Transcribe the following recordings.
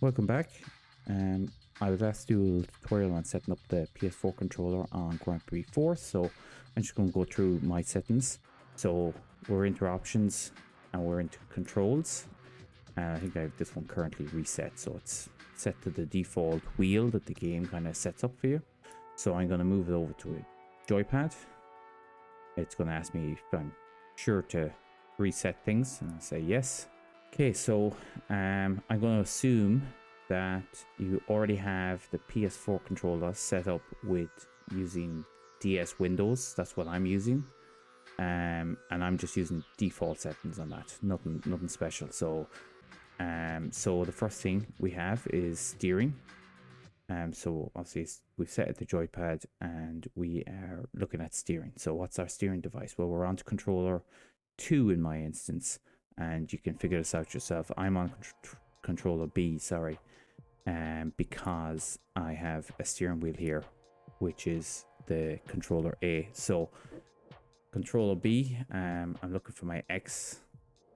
Welcome back. I was asked to do a tutorial on setting up the PS4 controller on Grand Prix 4, so I'm just going to go through my settings. So we're into options and we're into controls. I think I have this one currently reset, so it's set to the default wheel that the game kind of sets up for you. So I'm going to move it over to a joypad. It's going to ask me if I'm sure to reset things, and I say yes. Okay, so I'm going to assume that you already have the PS4 controller set up with using DS Windows. That's what I'm using, and I'm just using default settings on that. Nothing special. So the first thing we have is steering. So obviously we've set the joypad and we are looking at steering. So what's our steering device? Well, we're on to controller 2 in my instance, and you can figure this out yourself. I'm on controller B, sorry, because I have a steering wheel here, which is the controller A. So controller B, I'm looking for my X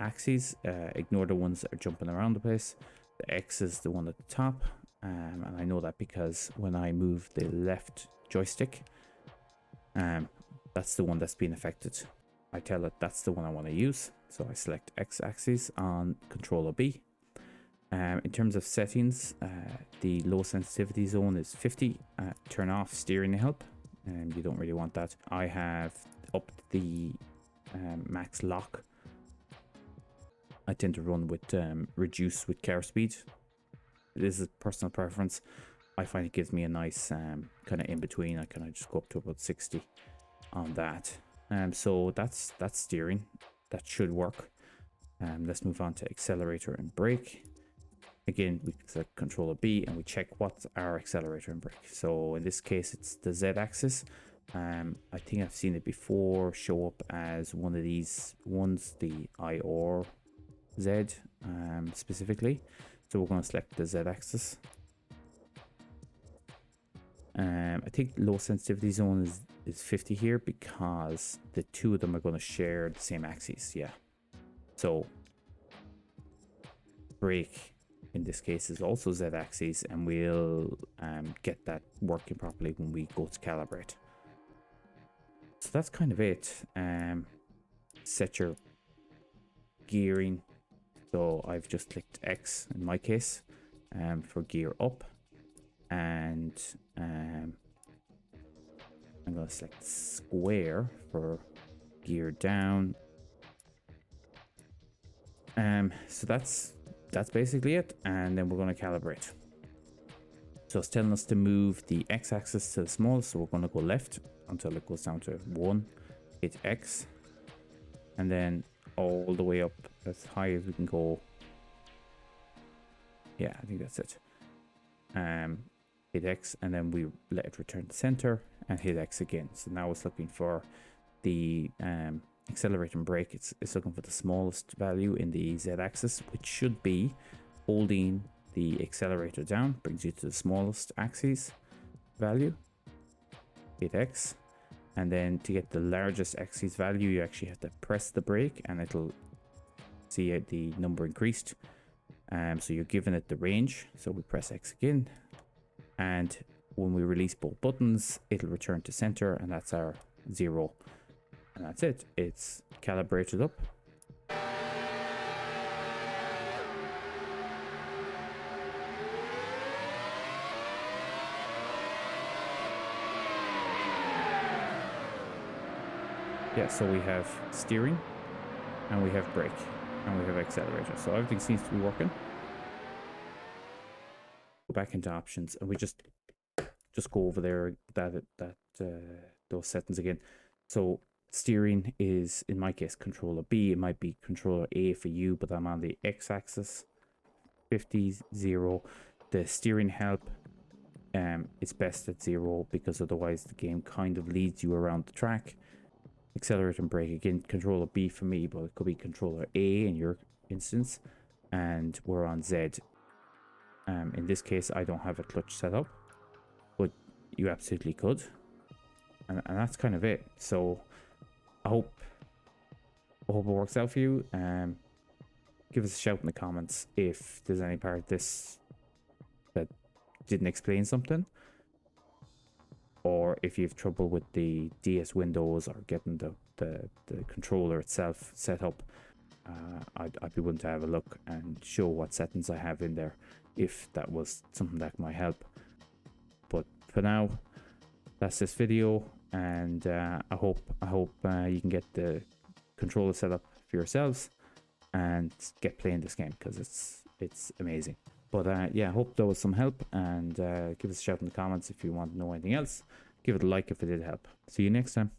axes. Ignore the ones that are jumping around the place. The X is the one at the top, and I know that because when I move the left joystick, that's the one that's being affected. I tell it that's the one I want to use, so I select X axis on controller B. In terms of settings, the low sensitivity zone is 50. Turn off steering help, and you don't really want that. I have upped the max lock. I tend to run with reduce with car speed. It is a personal preference. I find it gives me a nice kind of in between. I kind of just go up to about 60 on that. So that's steering. That should work. Let's move on to accelerator and brake. Again, we select controller B and we check what's our accelerator and brake. So in this case, it's the Z axis. I think I've seen it before show up as one of these ones, the I or Z specifically. So we're going to select the Z axis. I think low sensitivity zone is 50 here because the two of them are going to share the same axis. Yeah. So brake in this case is also Z axis, and we'll get that working properly when we go to calibrate. So that's kind of it. Set your gearing. So I've just clicked X in my case for gear up, and I'm going to select square for gear down. So that's basically it, and then we're going to calibrate. So it's telling us to move the x-axis to the smallest, so we're going to go left until it goes down to 1, hit X, and then all the way up as high as we can go. Yeah, I think that's it. Hit X, and then we let it return to center and hit X again. So now it's looking for the accelerate and brake. It's looking for the smallest value in the Z axis, which should be holding the accelerator down, brings you to the smallest axis value. Hit X, and then to get the largest axis value, you actually have to press the brake and it'll see the number increased. So you're giving it the range. So we press X again, and when we release both buttons, it'll return to center, and that's our 0. And that's it. It's calibrated up. Yeah, so we have steering, and we have brake, and we have accelerator. So everything seems to be working. Go back into options, and we just go over there those settings again. So steering is, in my case, controller B. It might be controller A for you, but I'm on the x-axis. 50, 0. The steering help is best at 0 because otherwise the game kind of leads you around the track. Accelerate and brake, again, controller B for me, but it could be controller A in your instance, and we're on Z. In this case, I don't have a clutch set up, but you absolutely could, and that's kind of it. So I hope it works out for you. Give us a shout in the comments if there's any part of this that didn't explain something, or if you have trouble with the DS windows or getting the controller itself set up, I'd be willing to have a look and show what settings I have in there if that was something that might help. But for now, that's this video, and I hope you can get the controller set up for yourselves and get playing this game, because it's amazing. But yeah, I hope there was some help, and give us a shout in the comments if you want to know anything else. Give it a like if it did help. See you next time.